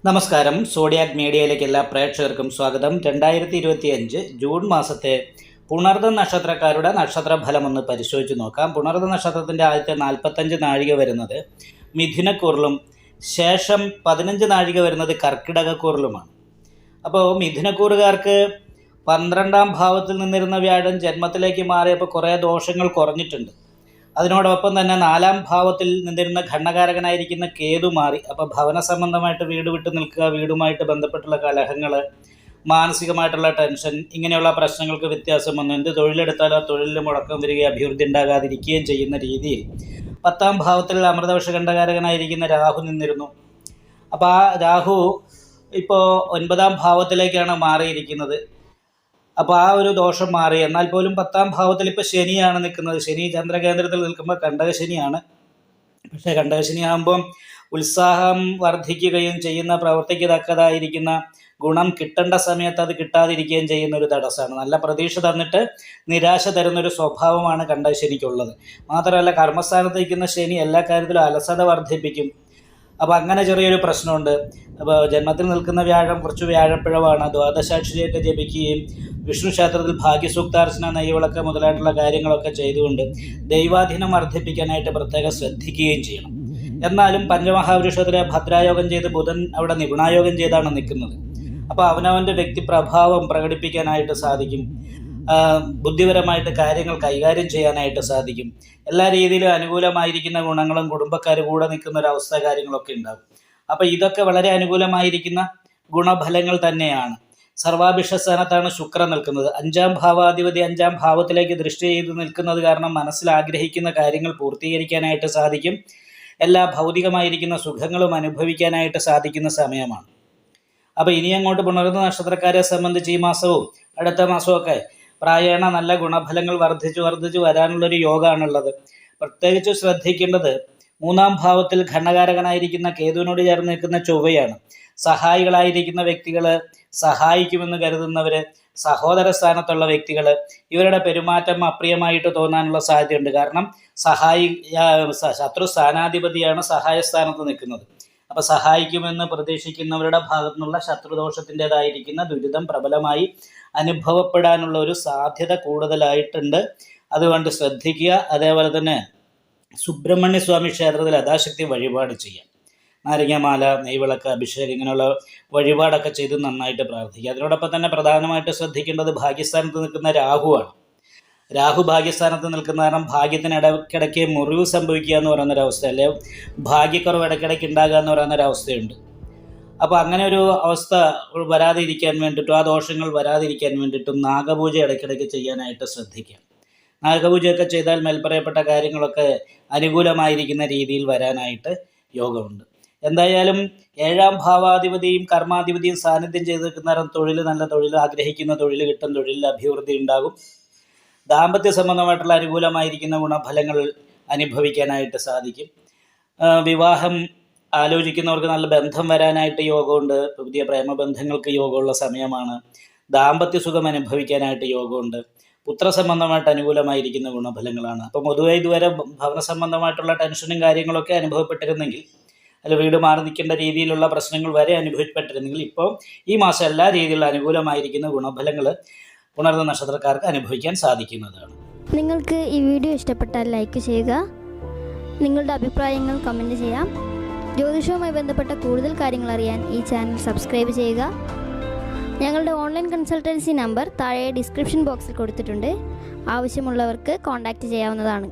നമസ്കാരം. സോഡിയാക് മീഡിയയിലേക്ക് എല്ലാ പ്രേക്ഷകർക്കും സ്വാഗതം. 2025 ജൂൺ മാസത്തെ പുണർദ നക്ഷത്രക്കാരുടെ നക്ഷത്രഫലം ഒന്ന് പരിശോധിച്ച് നോക്കാം. പുണർദ നക്ഷത്രത്തിൻ്റെ ആദ്യത്തെ 45 നാഴിക വരുന്നത് മിഥുനക്കൂറിലും ശേഷം 15 നാഴിക വരുന്നത് കർക്കിടകക്കൂറിലുമാണ്. അപ്പോൾ മിഥുനക്കൂറുകാർക്ക് 12ാം ഭാവത്തിൽ നിന്നിരുന്ന വ്യാഴം ജന്മത്തിലേക്ക് മാറിയപ്പോൾ കുറേ ദോഷങ്ങൾ കുറഞ്ഞിട്ടുണ്ട്. അതിനോടൊപ്പം തന്നെ 4ാം ഭാവത്തിൽ നിന്നിരുന്ന ഘണ്ണകാരകനായിരിക്കുന്ന കേതു മാറി. അപ്പോൾ ഭവന സംബന്ധമായിട്ട് വീട് വിട്ടു നിൽക്കുക, വീടുമായിട്ട് ബന്ധപ്പെട്ടുള്ള കലഹങ്ങൾ, മാനസികമായിട്ടുള്ള ടെൻഷൻ, ഇങ്ങനെയുള്ള പ്രശ്നങ്ങൾക്ക് വ്യത്യാസം വന്നു. എന്ത് തൊഴിലെടുത്താലോ തൊഴിലിൽ മുടക്കം വരികയും അഭിവൃദ്ധി ഉണ്ടാകാതിരിക്കുകയും ചെയ്യുന്ന രീതിയിൽ 10ാം ഭാവത്തിൽ അമൃതവർഷ ഘണ്ഡകാരകനായിരിക്കുന്ന രാഹു നിന്നിരുന്നു. അപ്പോൾ ആ രാഹു ഇപ്പോൾ 9ാം ഭാവത്തിലേക്കാണ് മാറിയിരിക്കുന്നത്. അപ്പോൾ ആ ഒരു ദോഷം മാറി. എന്നാൽ പോലും 10ാം ഭാവത്തിൽ ഇപ്പോൾ ശനിയാണ് നിൽക്കുന്നത്. ശനി ചന്ദ്രകേന്ദ്രത്തിൽ നിൽക്കുമ്പോൾ കണ്ടകശനിയാണ്. പക്ഷേ കണ്ടകശനി ആകുമ്പം ഉത്സാഹം വർദ്ധിക്കുകയും ചെയ്യുന്ന പ്രവൃത്തിക്ക് തക്കതായിരിക്കുന്ന ഗുണം കിട്ടേണ്ട സമയത്ത് അത് കിട്ടാതിരിക്കുകയും ചെയ്യുന്ന ഒരു തടസ്സമാണ്. നല്ല പ്രതീക്ഷ തന്നിട്ട് നിരാശ തരുന്നൊരു സ്വഭാവമാണ് കണ്ടകശനിക്കുള്ളത്. മാത്രമല്ല കർമ്മസ്ഥാനത്ത് നിൽക്കുന്ന ശനി എല്ലാ കാര്യത്തിലും അലസത വർദ്ധിപ്പിക്കും. അപ്പോൾ അങ്ങനെ ചെറിയൊരു പ്രശ്നമുണ്ട്. അപ്പോൾ ജന്മത്തിൽ നിൽക്കുന്ന വ്യാഴം കുറച്ച് വ്യാഴപ്പിഴവാണ്. ദ്വാദശാക്ഷിയൊക്കെ ജപിക്കുകയും വിഷ്ണു ക്ഷേത്രത്തിൽ ഭാഗ്യസൂക്താർച്ചന, നെയ്വിളക്ക് മുതലായിട്ടുള്ള കാര്യങ്ങളൊക്കെ ചെയ്തുകൊണ്ട് ദൈവാധീനം വർദ്ധിപ്പിക്കാനായിട്ട് പ്രത്യേകം ശ്രദ്ധിക്കുകയും ചെയ്യണം. എന്നാലും പഞ്ചമഹാവൃക്ഷത്തിലെ ഭദ്രായോഗം ചെയ്ത് ബുധൻ അവിടെ നിപുണായോഗം ചെയ്താണ് നിൽക്കുന്നത്. അപ്പോൾ അവനവൻ്റെ വ്യക്തിപ്രഭാവം പ്രകടിപ്പിക്കാനായിട്ട് സാധിക്കും. ബുദ്ധിപരമായിട്ട് കാര്യങ്ങൾ കൈകാര്യം ചെയ്യാനായിട്ട് സാധിക്കും. എല്ലാ രീതിയിലും അനുകൂലമായിരിക്കുന്ന ഗുണങ്ങളും കുടുംബക്കാർ കൂടെ നിൽക്കുന്ന ഒരവസ്ഥ കാര്യങ്ങളൊക്കെ ഉണ്ടാകും. അപ്പോൾ ഇതൊക്കെ വളരെ അനുകൂലമായിരിക്കുന്ന ഗുണഫലങ്ങൾ തന്നെയാണ്. സർവാഭിഷ്ടസ്ഥാനത്താണ് ശുക്രൻ നിൽക്കുന്നത്. 5ാം ഭാവാധിപതി 5ാം ഭാവത്തിലേക്ക് ദൃഷ്ടി ചെയ്ത് നിൽക്കുന്നത് കാരണം മനസ്സിൽ ആഗ്രഹിക്കുന്ന കാര്യങ്ങൾ പൂർത്തീകരിക്കാനായിട്ട് സാധിക്കും. എല്ലാ ഭൗതികമായിരിക്കുന്ന സുഖങ്ങളും അനുഭവിക്കാനായിട്ട് സാധിക്കുന്ന സമയമാണ്. അപ്പോൾ ഇനി അങ്ങോട്ട് പുണർന്ന നക്ഷത്രക്കാരെ സംബന്ധിച്ച് ഈ മാസവും അടുത്ത മാസമൊക്കെ പ്രായേണ നല്ല ഗുണഫലങ്ങൾ വർദ്ധിച്ചു വരാനുള്ളൊരു യോഗമാണുള്ളത്. പ്രത്യേകിച്ച് ശ്രദ്ധിക്കേണ്ടത് 3ാം ഭാവത്തിൽ ഘണ്ണകാരകനായിരിക്കുന്ന കേതുവിനോട് ചേർന്ന് നിൽക്കുന്ന ചൊവ്വയാണ്. സഹായികളായിരിക്കുന്ന വ്യക്തികൾ, സഹായിക്കുമെന്ന് കരുതുന്നവർ, സഹോദര സ്ഥാനത്തുള്ള വ്യക്തികൾ, ഇവരുടെ പെരുമാറ്റം അപ്രിയമായിട്ട് തോന്നാനുള്ള സാധ്യതയുണ്ട്. കാരണം ശത്രു സ്ഥാനാധിപതിയാണ് സഹായസ്ഥാനത്ത് നിൽക്കുന്നത്. അപ്പോൾ സഹായിക്കുമെന്ന് പ്രതീക്ഷിക്കുന്നവരുടെ ഭാഗത്തു നിന്നുള്ള ശത്രുദോഷത്തിൻ്റെതായിരിക്കുന്ന ദുരിതം പ്രബലമായി അനുഭവപ്പെടാനുള്ള ഒരു സാധ്യത കൂടുതലായിട്ടുണ്ട്. അതുകൊണ്ട് ശ്രദ്ധിക്കുക. അതേപോലെ തന്നെ സുബ്രഹ്മണ്യ സ്വാമി ക്ഷേത്രത്തിൽ യഥാശക്തി വഴിപാട് ചെയ്യാം. നാരങ്ങാമാല, നെയ്വിളക്ക്, അഭിഷേകം, ഇങ്ങനെയുള്ള വഴിപാടൊക്കെ ചെയ്ത് നന്നായിട്ട് പ്രാർത്ഥിക്കുക. അതിനോടൊപ്പം തന്നെ പ്രധാനമായിട്ട് ശ്രദ്ധിക്കേണ്ടത് ഭാഗ്യസ്ഥാനത്ത് നിൽക്കുന്ന രാഹുവാണ്. രാഹു ഭാഗ്യസ്ഥാനത്ത് നിൽക്കുന്ന കാരണം ഭാഗ്യത്തിന് ഇടയ്ക്കിടയ്ക്ക് മുറിവ് സംഭവിക്കുക എന്ന് പറയുന്നൊരവസ്ഥ, അല്ലെ ഭാഗ്യക്കുറവ് ഇടയ്ക്കിടയ്ക്ക് ഉണ്ടാകുക എന്ന് പറയുന്നൊരവസ്ഥയുണ്ട്. അപ്പോൾ അങ്ങനെ ഒരു അവസ്ഥ വരാതെ ഇരിക്കാൻ വേണ്ടിയിട്ടും ആ ദോഷങ്ങൾ വരാതിരിക്കാൻ വേണ്ടിയിട്ടും നാഗപൂജ ഇടയ്ക്കിടയ്ക്ക് ചെയ്യാനായിട്ട് ശ്രദ്ധിക്കുക. നാഗപൂജയൊക്കെ ചെയ്താൽ മേൽപ്പറയപ്പെട്ട കാര്യങ്ങളൊക്കെ അനുകൂലമായിരിക്കുന്ന രീതിയിൽ വരാനായിട്ട് യോഗമുണ്ട്. എന്തായാലും 7ാം ഭാവാധിപതിയും കർമാധിപതിയും സാന്നിധ്യം ചെയ്ത് നിൽക്കുന്ന തൊഴിൽ, നല്ല തൊഴിൽ, ആഗ്രഹിക്കുന്ന തൊഴിൽ കിട്ടും, തൊഴിലിൽ അഭിവൃദ്ധി ഉണ്ടാകും. ദാമ്പത്യ സംബന്ധമായിട്ടുള്ള അനുകൂലമായിരിക്കുന്ന ഗുണഫലങ്ങൾ അനുഭവിക്കാനായിട്ട് സാധിക്കും. വിവാഹം ആലോചിക്കുന്നവർക്ക് നല്ല ബന്ധം വരാനായിട്ട് യോഗമുണ്ട്. പുതിയ പ്രേമബന്ധങ്ങൾക്ക് യോഗമുള്ള സമയമാണ്. ദാമ്പത്യ സുഖം അനുഭവിക്കാനായിട്ട് യോഗമുണ്ട്. പുത്രസംബന്ധമായിട്ട് അനുകൂലമായിരിക്കുന്ന ഗുണഫലങ്ങളാണ്. അപ്പോൾ പൊതുവെ ഇതുവരെ ഭവന സംബന്ധമായിട്ടുള്ള ടെൻഷനും കാര്യങ്ങളൊക്കെ അനുഭവപ്പെട്ടിരുന്നെങ്കിൽ, അല്ല വീട് മാറി നിൽക്കേണ്ട രീതിയിലുള്ള പ്രശ്നങ്ങൾ വരെ അനുഭവപ്പെട്ടിരുന്നെങ്കിൽ, ഇപ്പോൾ ഈ മാസം എല്ലാ രീതിയിലുള്ള അനുകൂലമായിരിക്കുന്ന ഗുണഫലങ്ങൾ പുണർന്ന നക്ഷത്രക്കാർക്ക് അനുഭവിക്കാൻ സാധിക്കുന്നതാണ്. നിങ്ങൾക്ക് ഈ വീഡിയോ ഇഷ്ടപ്പെട്ടാൽ ലൈക്ക് ചെയ്യുക. നിങ്ങളുടെ അഭിപ്രായങ്ങൾ കമൻറ്റ് ചെയ്യാം. ജ്യോതിഷവുമായി ബന്ധപ്പെട്ട കൂടുതൽ കാര്യങ്ങൾ അറിയാൻ ഈ ചാനൽ സബ്സ്ക്രൈബ് ചെയ്യുക. ഞങ്ങളുടെ ഓൺലൈൻ കൺസൾട്ടൻസി നമ്പർ താഴെ ഡിസ്ക്രിപ്ഷൻ ബോക്സിൽ കൊടുത്തിട്ടുണ്ട്. ആവശ്യമുള്ളവർക്ക് കോൺടാക്റ്റ് ചെയ്യാവുന്നതാണ്.